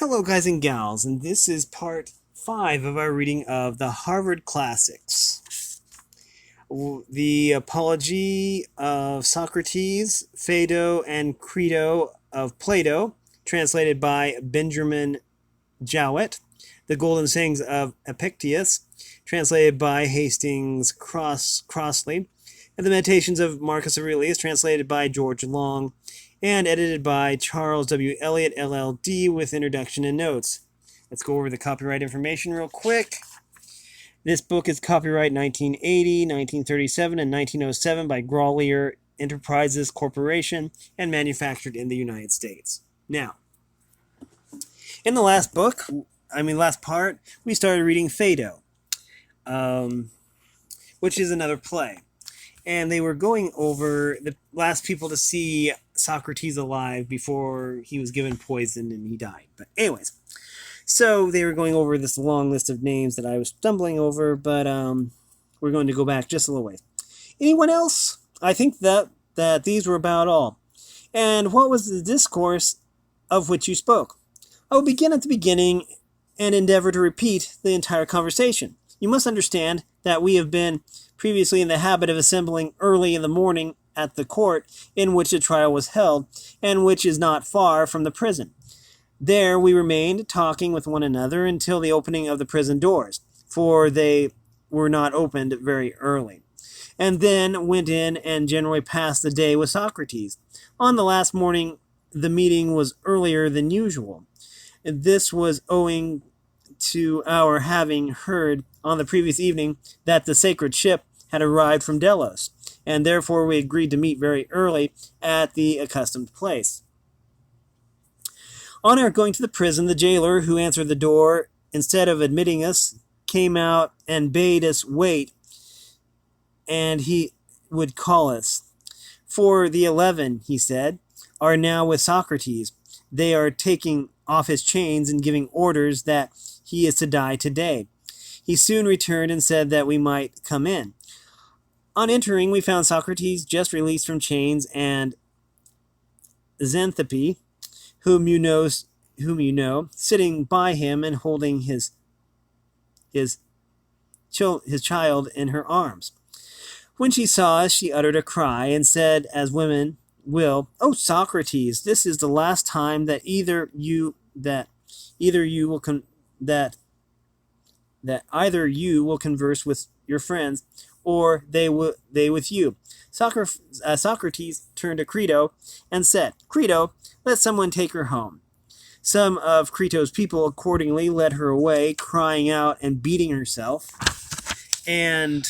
Hello, guys and gals, and this is part 5 of our reading of the Harvard Classics. The Apology of Socrates, Phaedo, and Credo of Plato, translated by Benjamin Jowett. The Golden Sayings of Epictetus, translated by Hastings Crossley. And the Meditations of Marcus Aurelius, translated by George Long, and edited by Charles W. Elliott, LLD, with introduction and notes. Let's go over the copyright information real quick. This book is copyright 1980, 1937, and 1907 by Grolier Enterprises Corporation and manufactured in the United States. Now, in the last part, we started reading Phaedo, which is another play. And they were going over the last people to see Socrates alive before he was given poison and he died. But anyways, so they were going over this long list of names that I was stumbling over, but we're going to go back just a little ways. Anyone else? I think that these were about all. And what was the discourse of which you spoke? I will begin at the beginning and endeavor to repeat the entire conversation. You must understand that we have been previously in the habit of assembling early in the morning at the court in which the trial was held, and which is not far from the prison. There we remained, talking with one another until the opening of the prison doors, for they were not opened very early, and then went in and generally passed the day with Socrates. On the last morning, the meeting was earlier than usual. This was owing to our having heard on the previous evening that the sacred ship had arrived from Delos, and therefore we agreed to meet very early at the accustomed place. On our going to the prison, the jailer who answered the door, instead of admitting us, came out and bade us wait, and he would call us. For the 11, he said, are now with Socrates. They are taking off his chains and giving orders that he is to die today. He soon returned and said that we might come in. On entering, we found Socrates just released from chains, and Xanthippe, whom you know, sitting by him and holding his child in her arms. When she saw us, she uttered a cry and said, as women will, "O Socrates, this is the last time that either you will converse with your friends, or they with you." Socrates turned to Credo and said, "Credo, let someone take her home." Some of Creto's people accordingly led her away, crying out and beating herself. And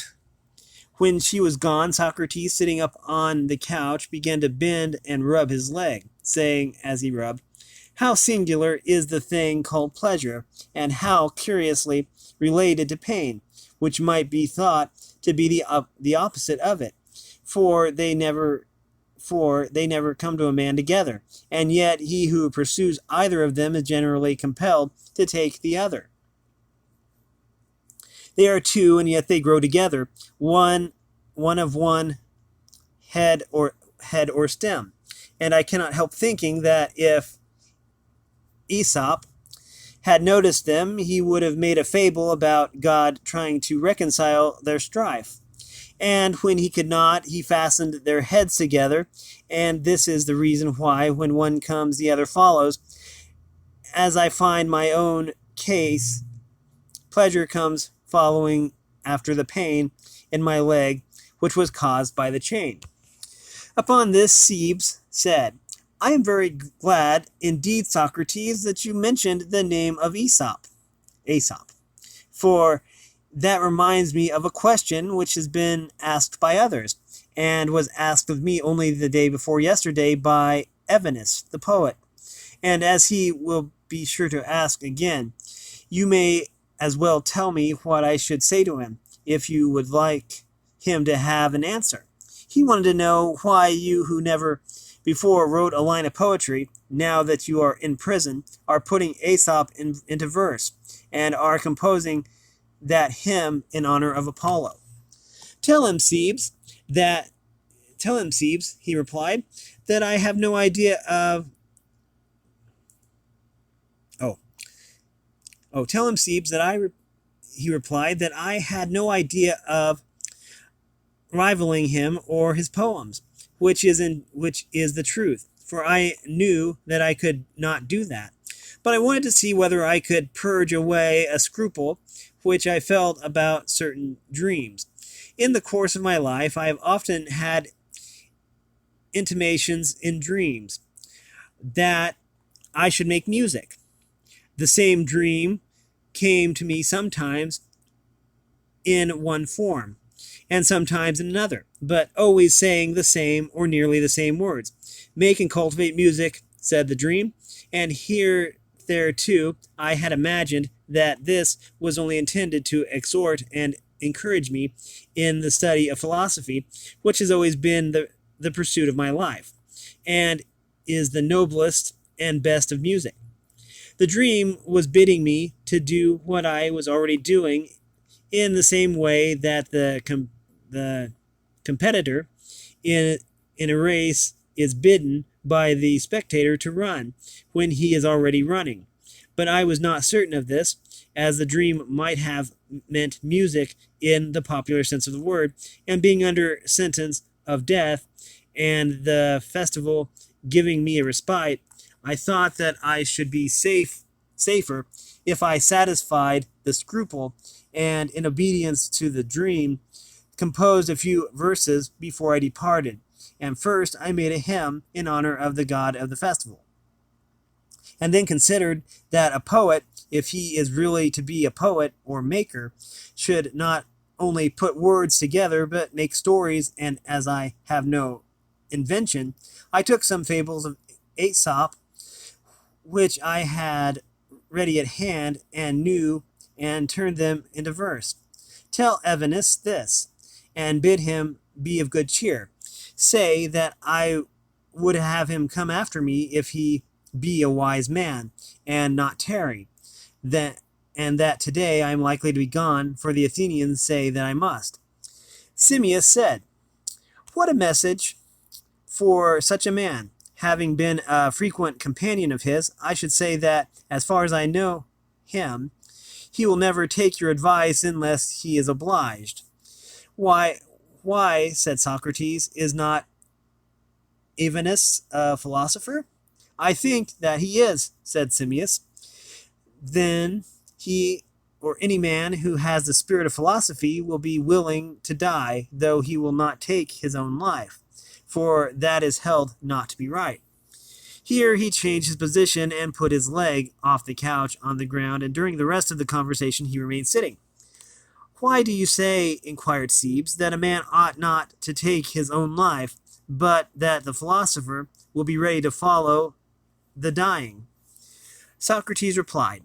when she was gone, Socrates, sitting up on the couch, began to bend and rub his leg, saying as he rubbed, "How singular is the thing called pleasure, and how curiously related to pain, which might be thought to be the opposite of it, for they never come to a man together, and yet he who pursues either of them is generally compelled to take the other. They are two, and yet they grow together, one of one head or stem. And I cannot help thinking that if Aesop had noticed them, he would have made a fable about God trying to reconcile their strife. And when he could not, he fastened their heads together, and this is the reason why, when one comes, the other follows. As I find my own case, pleasure comes following after the pain in my leg, which was caused by the chain." Upon this, Cebes said, "I am very glad indeed, Socrates, that you mentioned the name of Aesop, for that reminds me of a question which has been asked by others, and was asked of me only the day before yesterday by Evenus, the poet. And as he will be sure to ask again, you may as well tell me what I should say to him, if you would like him to have an answer. He wanted to know why you, who never before wrote a line of poetry, now that you are in prison, are putting Aesop into verse, and are composing that hymn in honor of Apollo." Tell him, Cebes, he replied, "that I have no idea of Oh, tell him, Sebes, that he replied, that I had no idea of rivaling him or his poems, which is the truth, for I knew that I could not do that. But I wanted to see whether I could purge away a scruple which I felt about certain dreams. In the course of my life, I have often had intimations in dreams that I should make music. The same dream came to me sometimes in one form, and sometimes in another, but always saying the same or nearly the same words. Make and cultivate music, said the dream, and here there too I had imagined that this was only intended to exhort and encourage me in the study of philosophy, which has always been the pursuit of my life, and is the noblest and best of music. The dream was bidding me to do what I was already doing, in the same way that the competitor in a race is bidden by the spectator to run when he is already running. But I was not certain of this, as the dream might have meant music in the popular sense of the word, and being under sentence of death, and the festival giving me a respite, I thought that I should be safer if I satisfied the scruple, and in obedience to the dream, composed a few verses before I departed. And first I made a hymn in honor of the god of the festival, and then considered that a poet, if he is really to be a poet or maker, should not only put words together, but make stories. And as I have no invention, I took some fables of Aesop, which I had ready at hand and knew, and turned them into verse. Tell Evenus this, and bid him be of good cheer. Say that I would have him come after me if he be a wise man, and not tarry. And that today I am likely to be gone, for the Athenians say that I must. Simmias said, what a message for such a man! Having been a frequent companion of his, I should say that, as far as I know him, he will never take your advice unless he is obliged. Why, said Socrates, is not Evenus a philosopher? I think that he is, said Simmias. Then he, or any man who has the spirit of philosophy, will be willing to die, though he will not take his own life, for that is held not to be right. Here he changed his position and put his leg off the couch on the ground, and during the rest of the conversation he remained sitting. Why do you say, inquired Sebes, that a man ought not to take his own life, but that the philosopher will be ready to follow the dying? Socrates replied,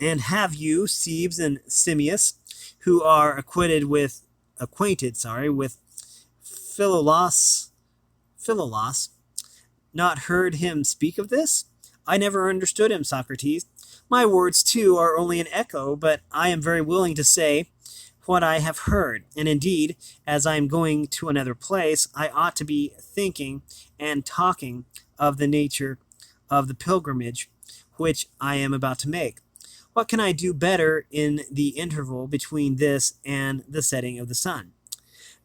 and have you, Sebes and Simmias, who are acquainted with Philolaus, not heard him speak of this? I never understood him, Socrates. My words, too, are only an echo, but I am very willing to say what I have heard. And indeed, as I am going to another place, I ought to be thinking and talking of the nature of the pilgrimage which I am about to make. What can I do better in the interval between this and the setting of the sun?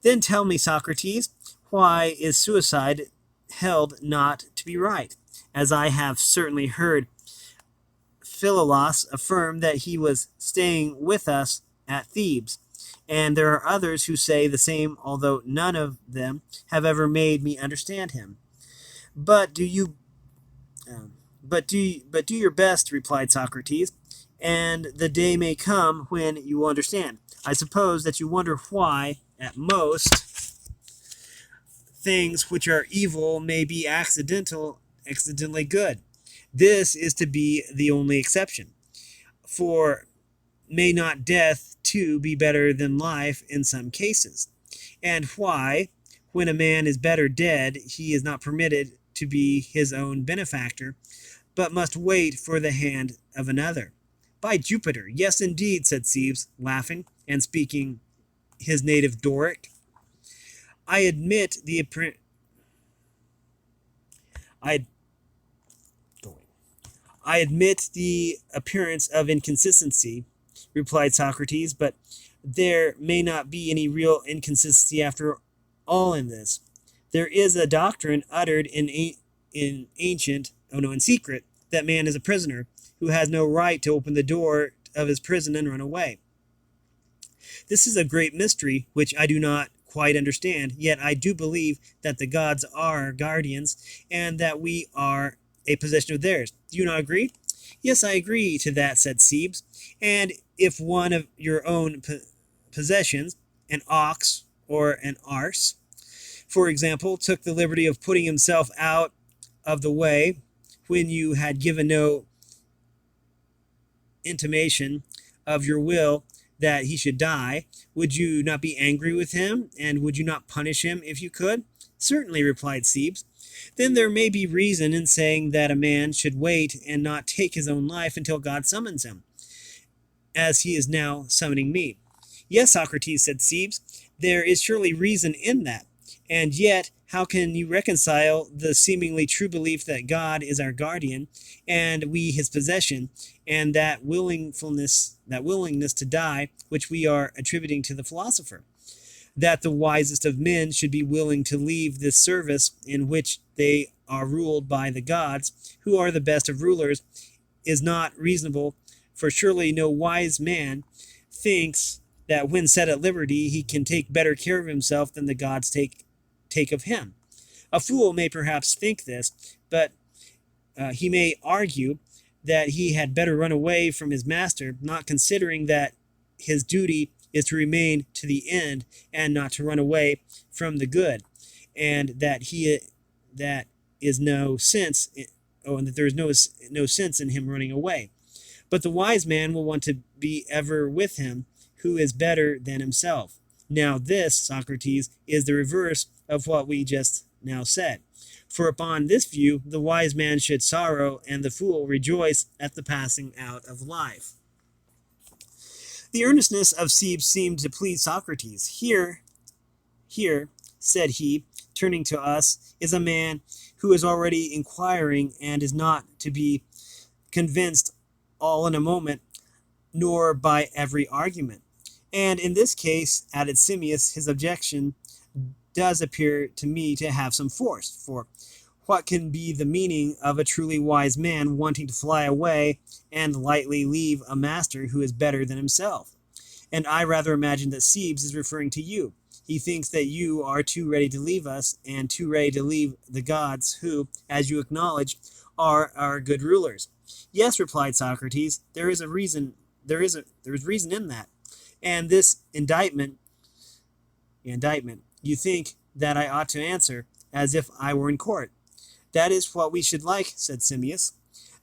Then tell me, Socrates, why is suicide held not to be right, as I have certainly heard Philolaus affirm that he was staying with us at Thebes, and there are others who say the same, although none of them have ever made me understand him. But do you, but do your best, replied Socrates, and the day may come when you will understand. I suppose that you wonder why, at most, things which are evil may be accidentally good. This is to be the only exception. For may not death too be better than life in some cases? And why, when a man is better dead, he is not permitted to be his own benefactor, but must wait for the hand of another? By Jupiter, yes indeed, said Sebes, laughing, and speaking his native Doric. I admit I I admit the appearance of inconsistency, replied Socrates, but there may not be any real inconsistency after all in this. There is a doctrine uttered in secret, that man is a prisoner who has no right to open the door of his prison and run away. This is a great mystery which I do not quite understand, yet I do believe that the gods are guardians and that we are a possession of theirs. Do you not agree? Yes, I agree to that, said Cebes. And if one of your own possessions, an ox or an arse, for example, took the liberty of putting himself out of the way when you had given no intimation of your will that he should die, would you not be angry with him, and would you not punish him if you could? Certainly, replied Cebes. Then there may be reason in saying that a man should wait and not take his own life until God summons him, as he is now summoning me. Yes, Socrates, said Cebes, there is surely reason in that. And yet, how can you reconcile the seemingly true belief that God is our guardian and we his possession, and that willingness to die, which we are attributing to the philosopher? That the wisest of men should be willing to leave this service in which they are ruled by the gods, who are the best of rulers, is not reasonable, for surely no wise man thinks that when set at liberty he can take better care of himself than the gods take of him. A fool may perhaps think this, but he may argue that he had better run away from his master, not considering that his duty is to remain to the end and not to run away from the good, and that there is no sense in him running away. But the wise man will want to be ever with him who is better than himself. Now this, Socrates, is the reverse of what we just now said. For upon this view, the wise man should sorrow, and the fool rejoice at the passing out of life. The earnestness of Cebes seemed to please Socrates. Here, said he, turning to us, is a man who is already inquiring and is not to be convinced all in a moment, nor by every argument. And in this case, added Simmias, his objection does appear to me to have some force. For what can be the meaning of a truly wise man wanting to fly away and lightly leave a master who is better than himself? And I rather imagine that Cebes is referring to you. He thinks that you are too ready to leave us and too ready to leave the gods who, as you acknowledge, are our good rulers. Yes, replied Socrates, there is reason in that. And this indictment, you think that I ought to answer as if I were in court. That is what we should like, said Simmias.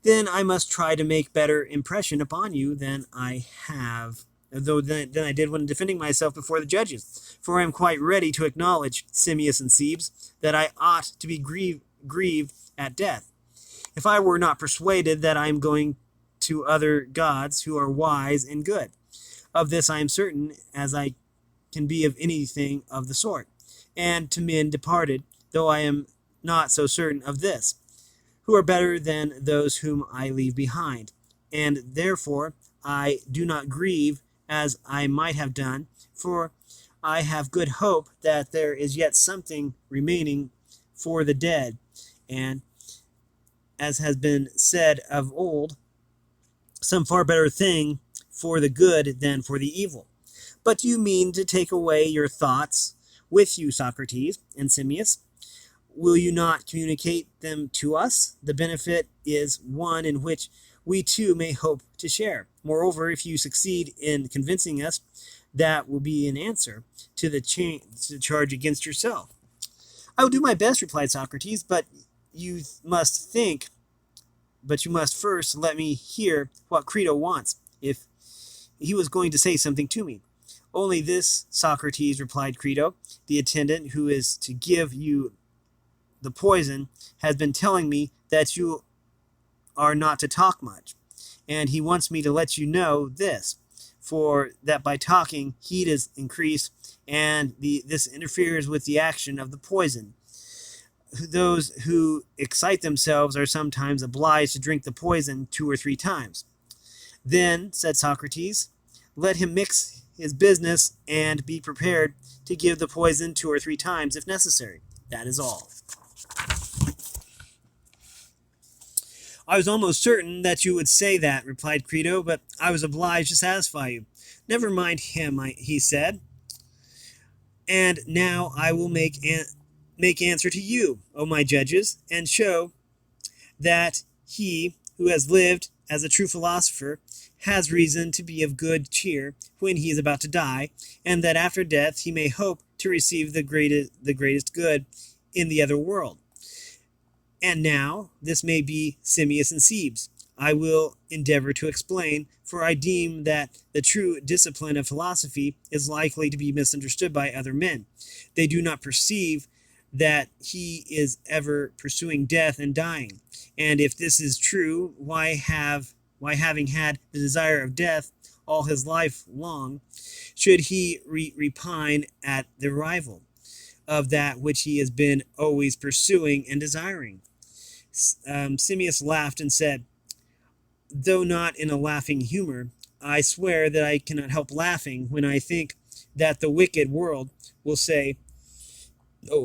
Then I must try to make better impression upon you than I have, than I did when defending myself before the judges. For I am quite ready to acknowledge, Simmias and Cebes, that I ought to be grieved at death, if I were not persuaded that I am going to other gods who are wise and good. Of this I am certain, as I can be of anything of the sort, and to men departed, though I am not so certain of this, who are better than those whom I leave behind. And therefore I do not grieve as I might have done, for I have good hope that there is yet something remaining for the dead, and, as has been said of old, some far better thing for the good than for the evil. But do you mean to take away your thoughts with you, Socrates and Simmias? Will you not communicate them to us? The benefit is one in which we too may hope to share. Moreover, if you succeed in convincing us, that will be an answer to the charge against yourself. I will do my best, replied Socrates, but you must first let me hear what Phaedo wants, if he was going to say something to me. Only this, Socrates, replied Phaedo. The attendant who is to give you the poison has been telling me that you are not to talk much, and he wants me to let you know this, for that by talking heat is increased, and this interferes with the action of the poison. those who excite themselves are sometimes obliged to drink the poison 2 or 3 times. Then, said Socrates, let him mix his business and be prepared to give the poison 2 or 3 times if necessary. That is all. I was almost certain that you would say that, replied Crito, but I was obliged to satisfy you. Never mind him, he said. And now I will make answer to you, O my judges, and show that he who has lived as a true philosopher has reason to be of good cheer when he is about to die, and that after death he may hope to receive the greatest good in the other world. And now this may be Simmias and Cebes. I will endeavor to explain, for I deem that the true discipline of philosophy is likely to be misunderstood by other men. They do not perceive that he is ever pursuing death and dying. And if this is true, why having had the desire of death all his life long, should he repine at the arrival of that which he has been always pursuing and desiring? Simmias laughed and said, though not in a laughing humor, I swear that I cannot help laughing when I think that the wicked world will say,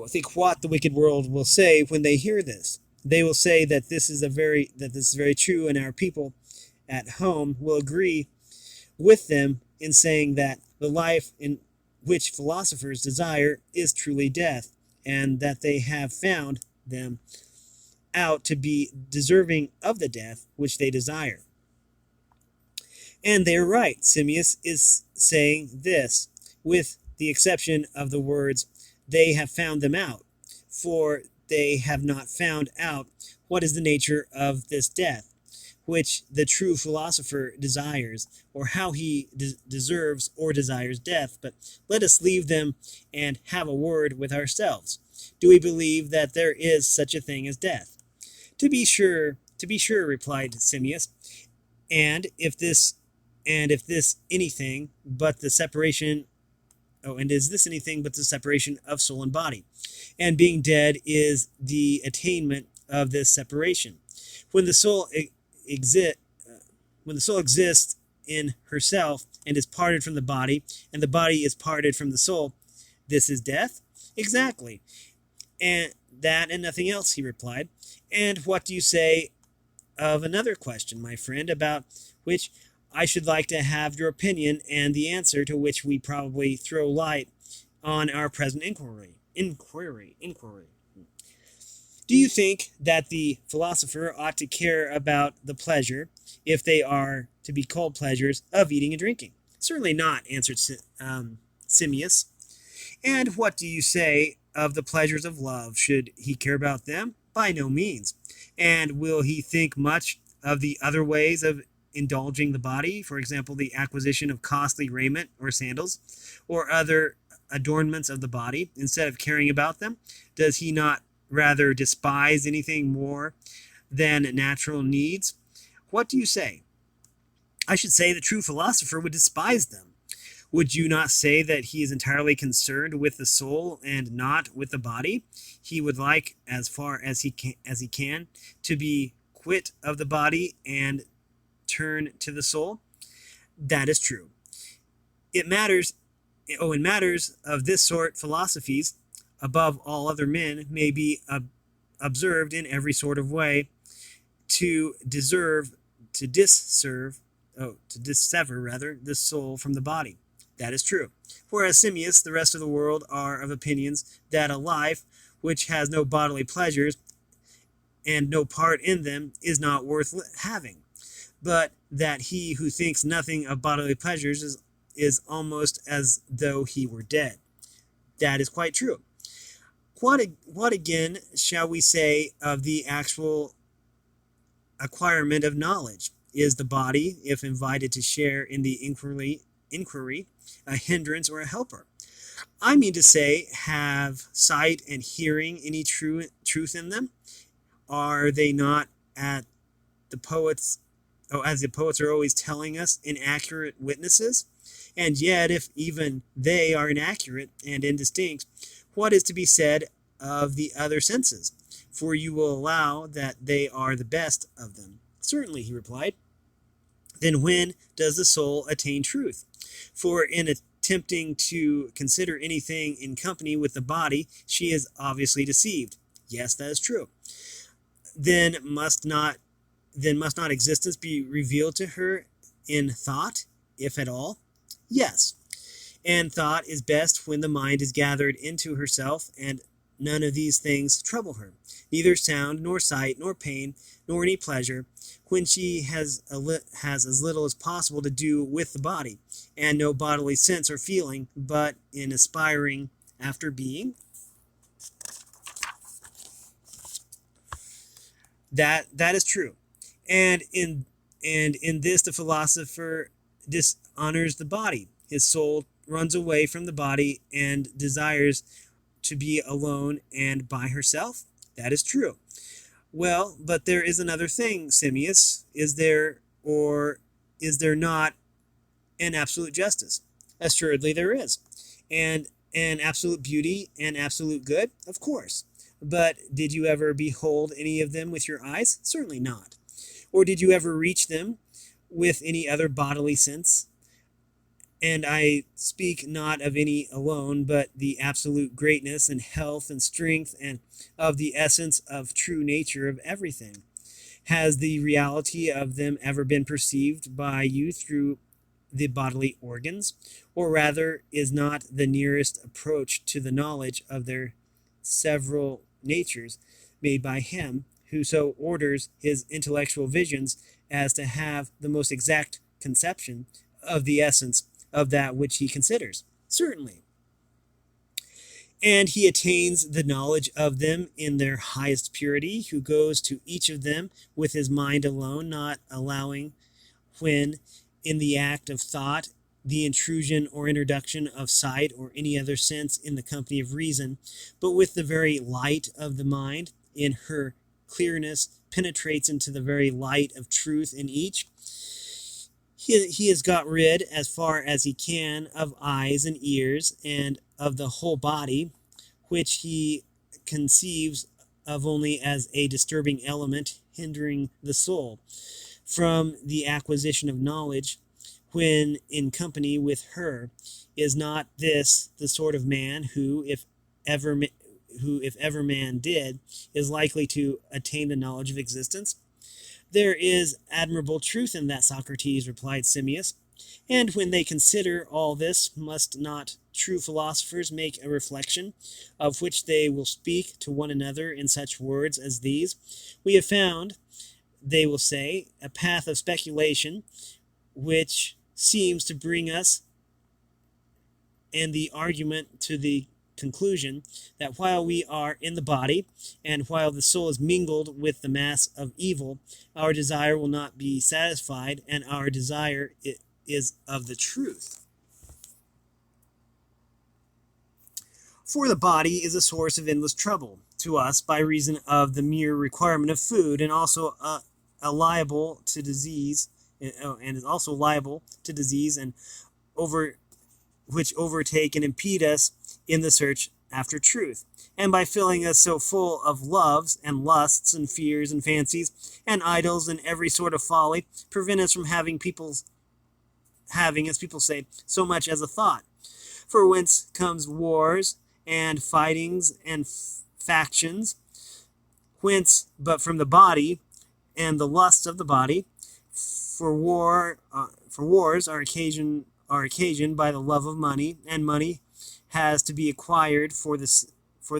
think what the wicked world will say when they hear this. They will say that this is very true, and our people at home will agree with them in saying that the life in which philosophers desire is truly death, and that they have found them out to be deserving of the death which they desire. And they are right. Simmias is saying this, with the exception of the words, they have found them out, for they have not found out what is the nature of this death, which the true philosopher desires, or how he deserves or desires death. But let us leave them and have a word with ourselves. Do we believe that there is such a thing as death? To be sure, replied Simmias. And if this anything but the separation is this anything but the separation of soul and body? And being dead is the attainment of this separation. When the soul exists in herself and is parted from the body, and the body is parted from the soul, this is death? Exactly. And that and nothing else, he replied. And what do you say of another question, my friend, about which I should like to have your opinion, and the answer to which we probably throw light on our present inquiry? Do you think that the philosopher ought to care about the pleasure, if they are to be called pleasures, of eating and drinking? Certainly not, answered Simmias. And what do you say of the pleasures of love? Should he care about them? By no means. And will he think much of the other ways of indulging the body, for example, the acquisition of costly raiment or sandals, or other adornments of the body, instead of caring about them? Does he not rather despise anything more than natural needs? What do you say? I should say the true philosopher would despise them. Would you not say that he is entirely concerned with the soul and not with the body? He would like, as far as he can, to be quit of the body and turn to the soul? That is true. In matters of this sort, philosophies, above all other men, may be observed in every sort of way to dissever the soul from the body. That is true. Whereas Simmias, the rest of the world are of opinions that a life which has no bodily pleasures and no part in them is not worth having, but that he who thinks nothing of bodily pleasures is almost as though he were dead. That is quite true. What again shall we say of the actual acquirement of knowledge? Is the body, if invited to share in the inquiry, a hindrance or a helper? I mean to say, have sight and hearing any truth in them? Are they not, as the poets are always telling us, inaccurate witnesses? And yet, if even they are inaccurate and indistinct, what is to be said of the other senses? for you will allow that they are the best of them. Certainly, he replied. Then when does the soul attain truth? For in attempting to consider anything in company with the body, she is obviously deceived. Yes, that is true. Then must not existence be revealed to her in thought, if at all? Yes. And thought is best when the mind is gathered into herself, and none of these things trouble her, neither sound, nor sight, nor pain, nor any pleasure, when she has as little as possible to do with the body, and no bodily sense or feeling, but in aspiring after being. That is true. And in this the philosopher dishonors the body. His soul runs away from the body and desires to be alone and by herself. That is true. Well, but there is another thing, Simmias. Is there not an absolute justice? Assuredly there is. And an absolute beauty and absolute good? Of course. But did you ever behold any of them with your eyes? Certainly not. Or did you ever reach them with any other bodily sense? And I speak not of any alone, but the absolute greatness and health and strength and of the essence of true nature of everything. Has the reality of them ever been perceived by you through the bodily organs? Or rather, is not the nearest approach to the knowledge of their several natures made by him who so orders his intellectual visions as to have the most exact conception of the essence of that which he considers? Certainly. And he attains the knowledge of them in their highest purity, who goes to each of them with his mind alone, not allowing, when in the act of thought, the intrusion or introduction of sight or any other sense in the company of reason, but with the very light of the mind, in her clearness, penetrates into the very light of truth in each. He has got rid, as far as he can, of eyes and ears, and of the whole body, which he conceives of only as a disturbing element hindering the soul from the acquisition of knowledge when in company with her. Is not this the sort of man who, if ever man did, is likely to attain the knowledge of existence? There is admirable truth in that, Socrates, replied Simmias. And when they consider all this, must not true philosophers make a reflection, of which they will speak to one another in such words as these? We have found, they will say, a path of speculation, which seems to bring us and the argument to the conclusion that while we are in the body, and while the soul is mingled with the mass of evil, our desire will not be satisfied, and our desire is of the truth. For the body is a source of endless trouble to us by reason of the mere requirement of food, and also liable to disease, and is also liable to disease, and which overtake and impede us in the search after truth, and by filling us so full of loves and lusts and fears and fancies and idols and every sort of folly, prevent us from having, as people say, so much as a thought. For whence comes wars and fightings and factions? Whence but from the body and the lusts of the body? For wars are occasioned by the love of money, and money has to be acquired for the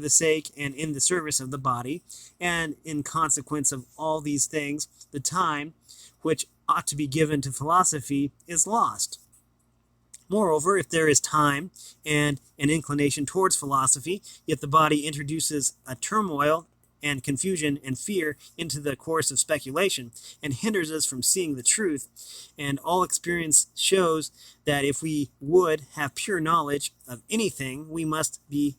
sake and in the service of the body, and in consequence of all these things, the time which ought to be given to philosophy is lost. Moreover, if there is time and an inclination towards philosophy, yet the body introduces a turmoil and confusion and fear into the course of speculation, and hinders us from seeing the truth. And all experience shows that if we would have pure knowledge of anything, we must be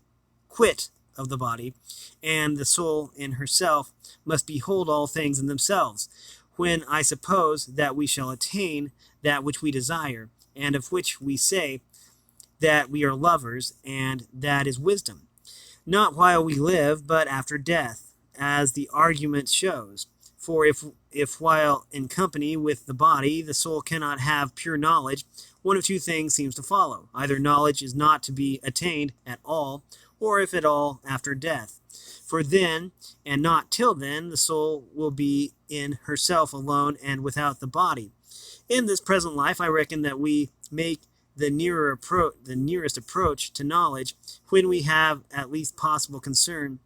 quit of the body, and the soul in herself must behold all things in themselves, when I suppose that we shall attain that which we desire, and of which we say that we are lovers, and that is wisdom. Not while we live, but after death, as the argument shows. For if while in company with the body, the soul cannot have pure knowledge, one of two things seems to follow. Either knowledge is not to be attained at all, or if at all, after death. For then, and not till then, the soul will be in herself alone and without the body. In this present life, I reckon that we make the nearest approach to knowledge when we have the least possible concern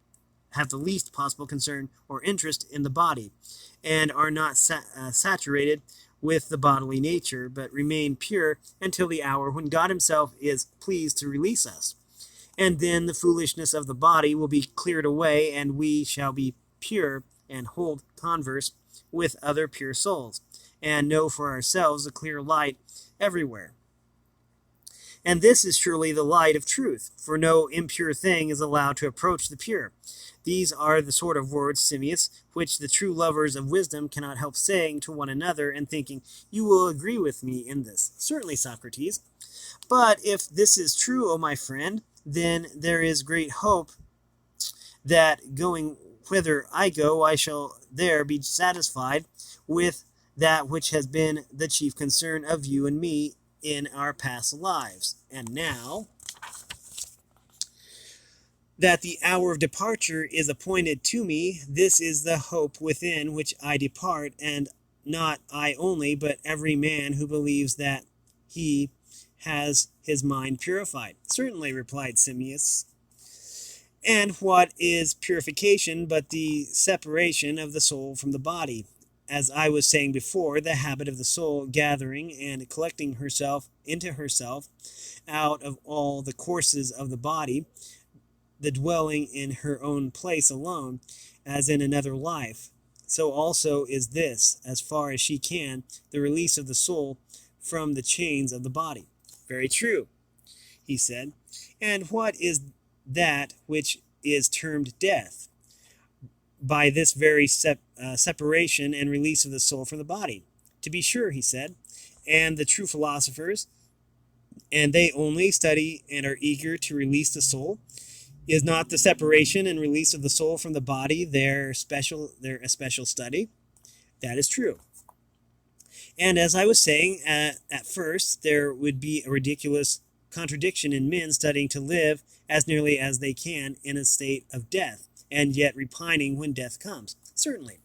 or interest in the body, and are not saturated with the bodily nature, but remain pure until the hour when God himself is pleased to release us. And then the foolishness of the body will be cleared away, and we shall be pure and hold converse with other pure souls, and know for ourselves a clear light everywhere. And this is surely the light of truth, for no impure thing is allowed to approach the pure. These are the sort of words, Simmias, which the true lovers of wisdom cannot help saying to one another, and thinking, you will agree with me in this. Certainly, Socrates. But if this is true, O my friend, then there is great hope that going whither I go, I shall there be satisfied with that which has been the chief concern of you and me in our past lives. And now that the hour of departure is appointed to me, this is the hope within which I depart, and not I only, but every man who believes that he has his mind purified. Certainly, replied Simmias. And what is purification but the separation of the soul from the body? As I was saying before, the habit of the soul gathering and collecting herself into herself out of all the courses of the body, the dwelling in her own place alone, as in another life. So also is this, as far as she can, the release of the soul from the chains of the body. Very true, he said. And what is that which is termed death? By this very separation and release of the soul from the body. To be sure, he said, and the true philosophers, and they only study and are eager to release the soul. Is not the separation and release of the soul from the body their especial study? That is true. And as I was saying at first, there would be a ridiculous contradiction in men studying to live as nearly as they can in a state of death, and yet repining when death comes. Certainly.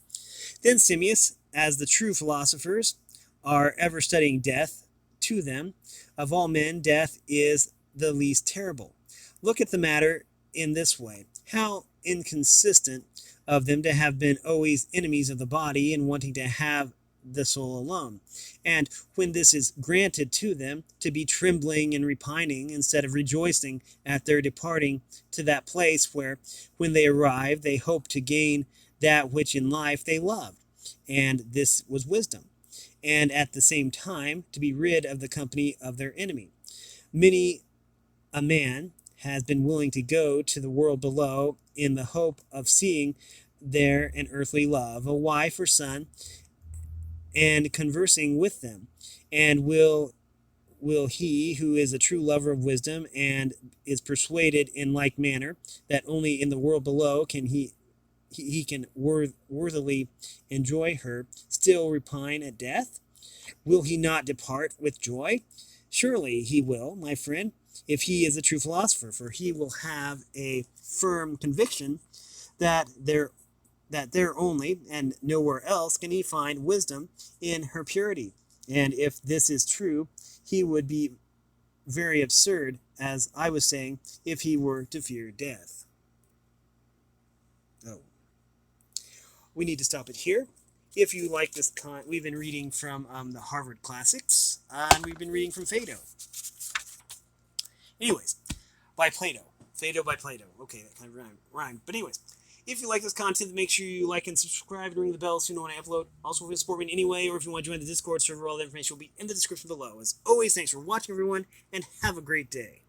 Then Simmias, as the true philosophers are ever studying death, to them, of all men, death is the least terrible. Look at the matter in this way. How inconsistent of them to have been always enemies of the body and wanting to have the soul alone. And when this is granted to them, to be trembling and repining instead of rejoicing at their departing to that place where, when they arrive, they hope to gain that which in life they loved. And this was wisdom. And at the same time, to be rid of the company of their enemy. Many a man has been willing to go to the world below in the hope of seeing there an earthly love, a wife or son, and conversing with them. And will he, who is a true lover of wisdom and is persuaded in like manner that only in the world below can he can worthily enjoy her, still repine at death? Will he not depart with joy? Surely he will, my friend, if he is a true philosopher, for he will have a firm conviction that there only and nowhere else can he find wisdom in her purity. And if this is true, he would be very absurd, as I was saying, if he were to fear death. Oh. We need to stop it here. If you like this we've been reading from the Harvard Classics, and we've been reading from Phaedo. Anyways, by Plato. Phaedo by Plato. Okay, that kind of rhymed. But anyways, if you like this content, make sure you like and subscribe and ring the bell so you know when I upload. Also, if you support me in any way, or if you want to join the Discord server, all the information will be in the description below. As always, thanks for watching, everyone, and have a great day.